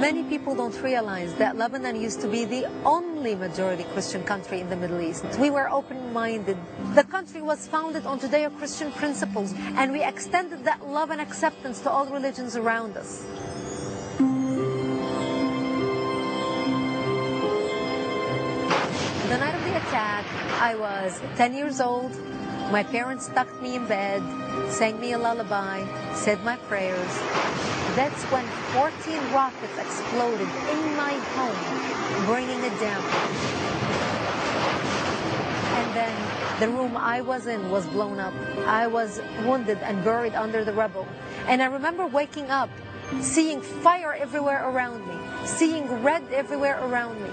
Many people don't realize that Lebanon used to be the only majority Christian country in the Middle East. We were open-minded. The country was founded on Judeo-Christian principles, and we extended that love and acceptance to all religions around us. The night of the attack, I was 10 years old. My parents tucked me in bed, sang me a lullaby, said my prayers. That's when 14 rockets exploded in my home, bringing it down. And then the room I was in was blown up. I was wounded and buried under the rubble. And I remember waking up, seeing fire everywhere around me, seeing red everywhere around me.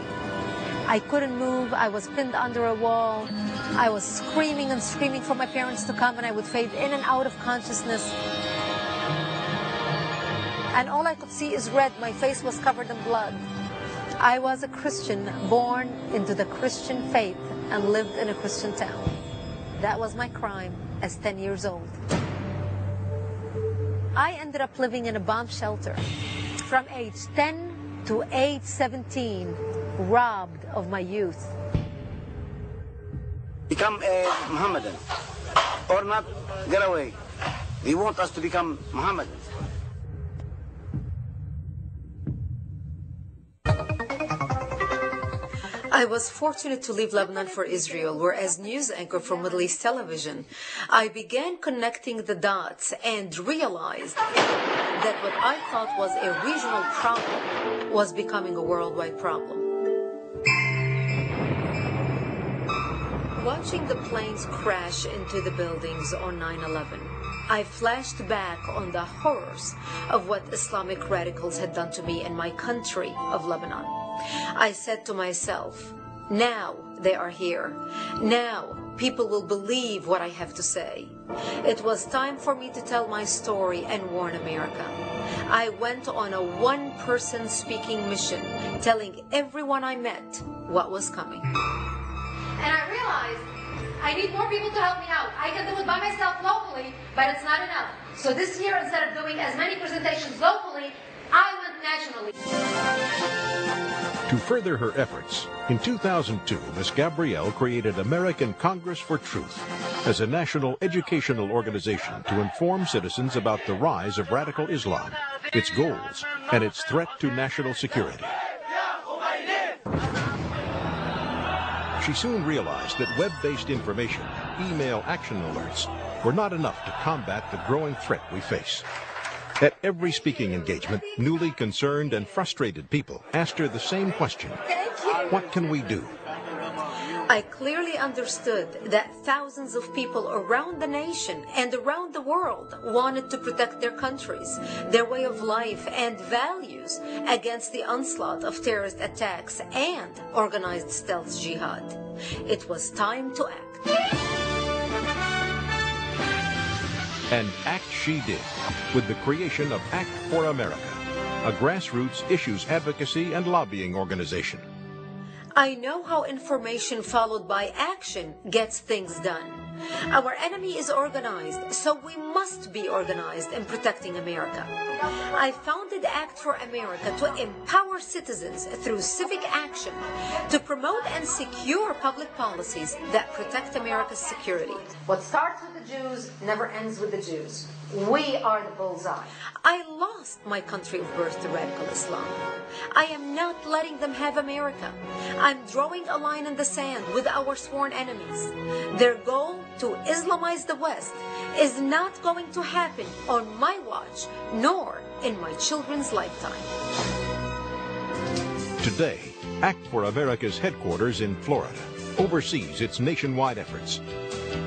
I couldn't move. I was pinned under a wall. I was screaming and screaming for my parents to come, and I would fade in and out of consciousness. And all I could see is red. My face was covered in blood. I was a Christian, born into the Christian faith and lived in a Christian town. That was my crime as 10 years old. I ended up living in a bomb shelter from age 10 to age 17, robbed of my youth. Become a Mohammedan or not, get away. They want us to become Mohammedans. I was fortunate to leave Lebanon for Israel, where as news anchor for Middle East television, I began connecting the dots and realized that what I thought was a regional problem was becoming a worldwide problem. Watching the planes crash into the buildings on 9/11, I flashed back on the horrors of what Islamic radicals had done to me in my country of Lebanon. I said to myself, now they are here. Now people will believe what I have to say. It was time for me to tell my story and warn America. I went on a one-person speaking mission, telling everyone I met what was coming. And I realized I need more people to help me out. I can do it by myself locally, but it's not enough. So this year, instead of doing as many presentations locally, I went nationally. To further her efforts, in 2002, Ms. Gabrielle created American Congress for Truth as a national educational organization to inform citizens about the rise of radical Islam, its goals, and its threat to national security. She soon realized that web-based information, email action alerts, were not enough to combat the growing threat we face. At every speaking engagement, newly concerned and frustrated people asked her the same question. What can we do? I clearly understood that thousands of people around the nation and around the world wanted to protect their countries, their way of life and values against the onslaught of terrorist attacks and organized stealth jihad. It was time to act. And act she did, with the creation of Act for America, a grassroots issues advocacy and lobbying organization. I know how information followed by action gets things done. Our enemy is organized, so we must be organized in protecting America. I founded Act for America to empower citizens through civic action to promote and secure public policies that protect America's security. What starts with the Jews never ends with the Jews. We are the bullseye. I lost my country of birth to radical Islam. I am not letting them have America. I'm drawing a line in the sand with our sworn enemies. Their goal to Islamize the West is not going to happen on my watch, nor in my children's lifetime. Today, Act for America's headquarters in Florida oversees its nationwide efforts.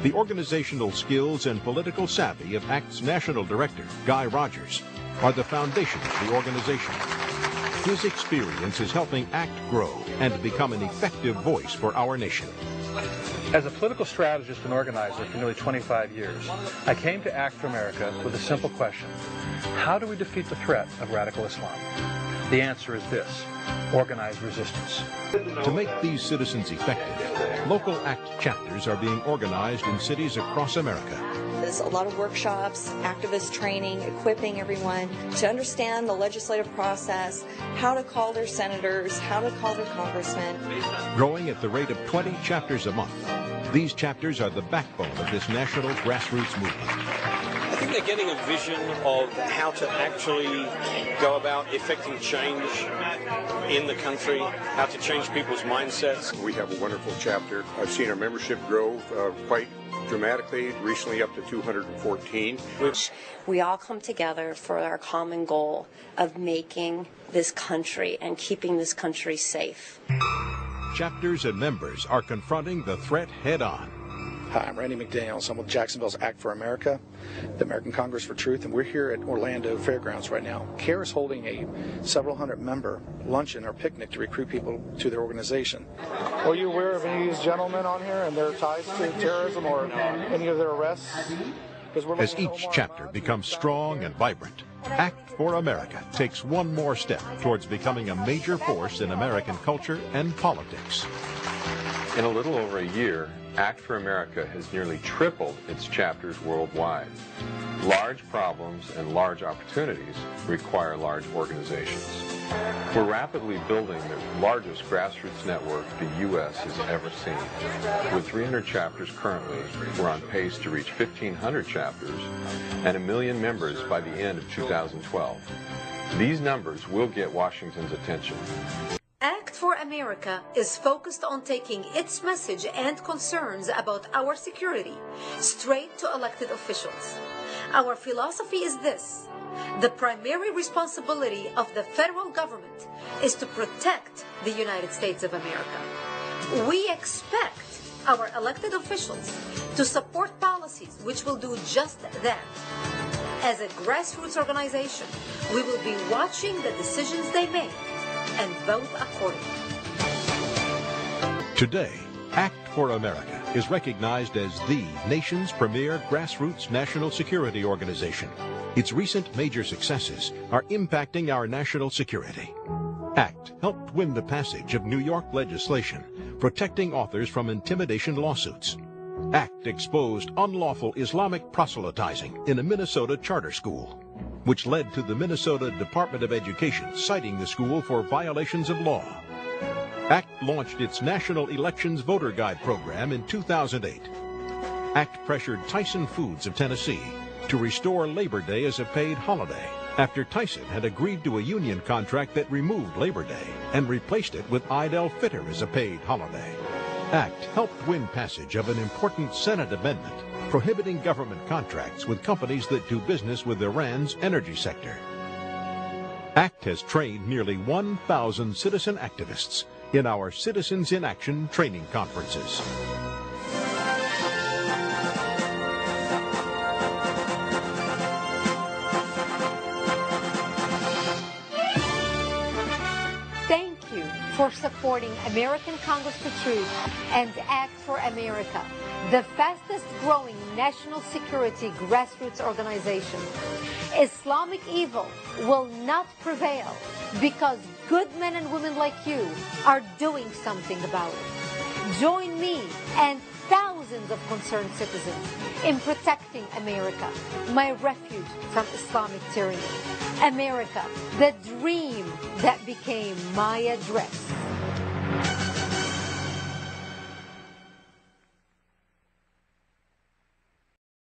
The organizational skills and political savvy of ACT's national director, Guy Rogers, are the foundation of the organization. His experience is helping ACT grow and become an effective voice for our nation. As a political strategist and organizer for nearly 25 years, I came to Act for America with a simple question. How do we defeat the threat of radical Islam? The answer is this: organized resistance. To make these citizens effective, local ACT chapters are being organized in cities across America. There's a lot of workshops, activist training, equipping everyone to understand the legislative process, how to call their senators, how to call their congressmen. Growing at the rate of 20 chapters a month, these chapters are the backbone of this national grassroots movement. I think they're getting a vision of how to actually go about effecting change in the country, how to change people's mindsets. We have a wonderful chapter. I've seen our membership grow quite dramatically, recently up to 214. We all come together for our common goal of making this country and keeping this country safe. Chapters and members are confronting the threat head-on. Hi, I'm Randy McDaniels. I'm with Jacksonville's Act for America, the American Congress for Truth, and we're here at Orlando Fairgrounds right now. CARE is holding a several hundred member luncheon or picnic to recruit people to their organization. Are you aware of any of these gentlemen on here and their ties to terrorism or any of their arrests? As each chapter becomes strong and vibrant, Act for America takes one more step towards becoming a major force in American culture and politics. In a little over a year, Act for America has nearly tripled its chapters worldwide. Large problems and large opportunities require large organizations. We're rapidly building the largest grassroots network the U.S. has ever seen. With 300 chapters currently, we're on pace to reach 1,500 chapters and 1 million members by the end of 2012. These numbers will get Washington's attention. Act for America is focused on taking its message and concerns about our security straight to elected officials. Our philosophy is this: the primary responsibility of the federal government is to protect the United States of America. We expect our elected officials to support policies which will do just that. As a grassroots organization, we will be watching the decisions they make and vote accordingly. Today, Act for America is recognized as the nation's premier grassroots national security organization. Its recent major successes are impacting our national security. ACT helped win the passage of New York legislation protecting authors from intimidation lawsuits. ACT exposed unlawful Islamic proselytizing in a Minnesota charter school, which led to the Minnesota Department of Education citing the school for violations of law. ACT launched its National Elections Voter Guide program in 2008. ACT pressured Tyson Foods of Tennessee to restore Labor Day as a paid holiday after Tyson had agreed to a union contract that removed Labor Day and replaced it with Eid al-Fitr as a paid holiday. ACT helped win passage of an important Senate amendment prohibiting government contracts with companies that do business with Iran's energy sector. ACT has trained nearly 1,000 citizen activists in our Citizens in Action training conferences. Thank you for supporting American Congress for Truth and Act for America, the fastest growing national security grassroots organization. Islamic evil will not prevail because good men and women like you are doing something about it. Join me and thousands of concerned citizens in protecting America, my refuge from Islamic tyranny. America, the dream that became my address.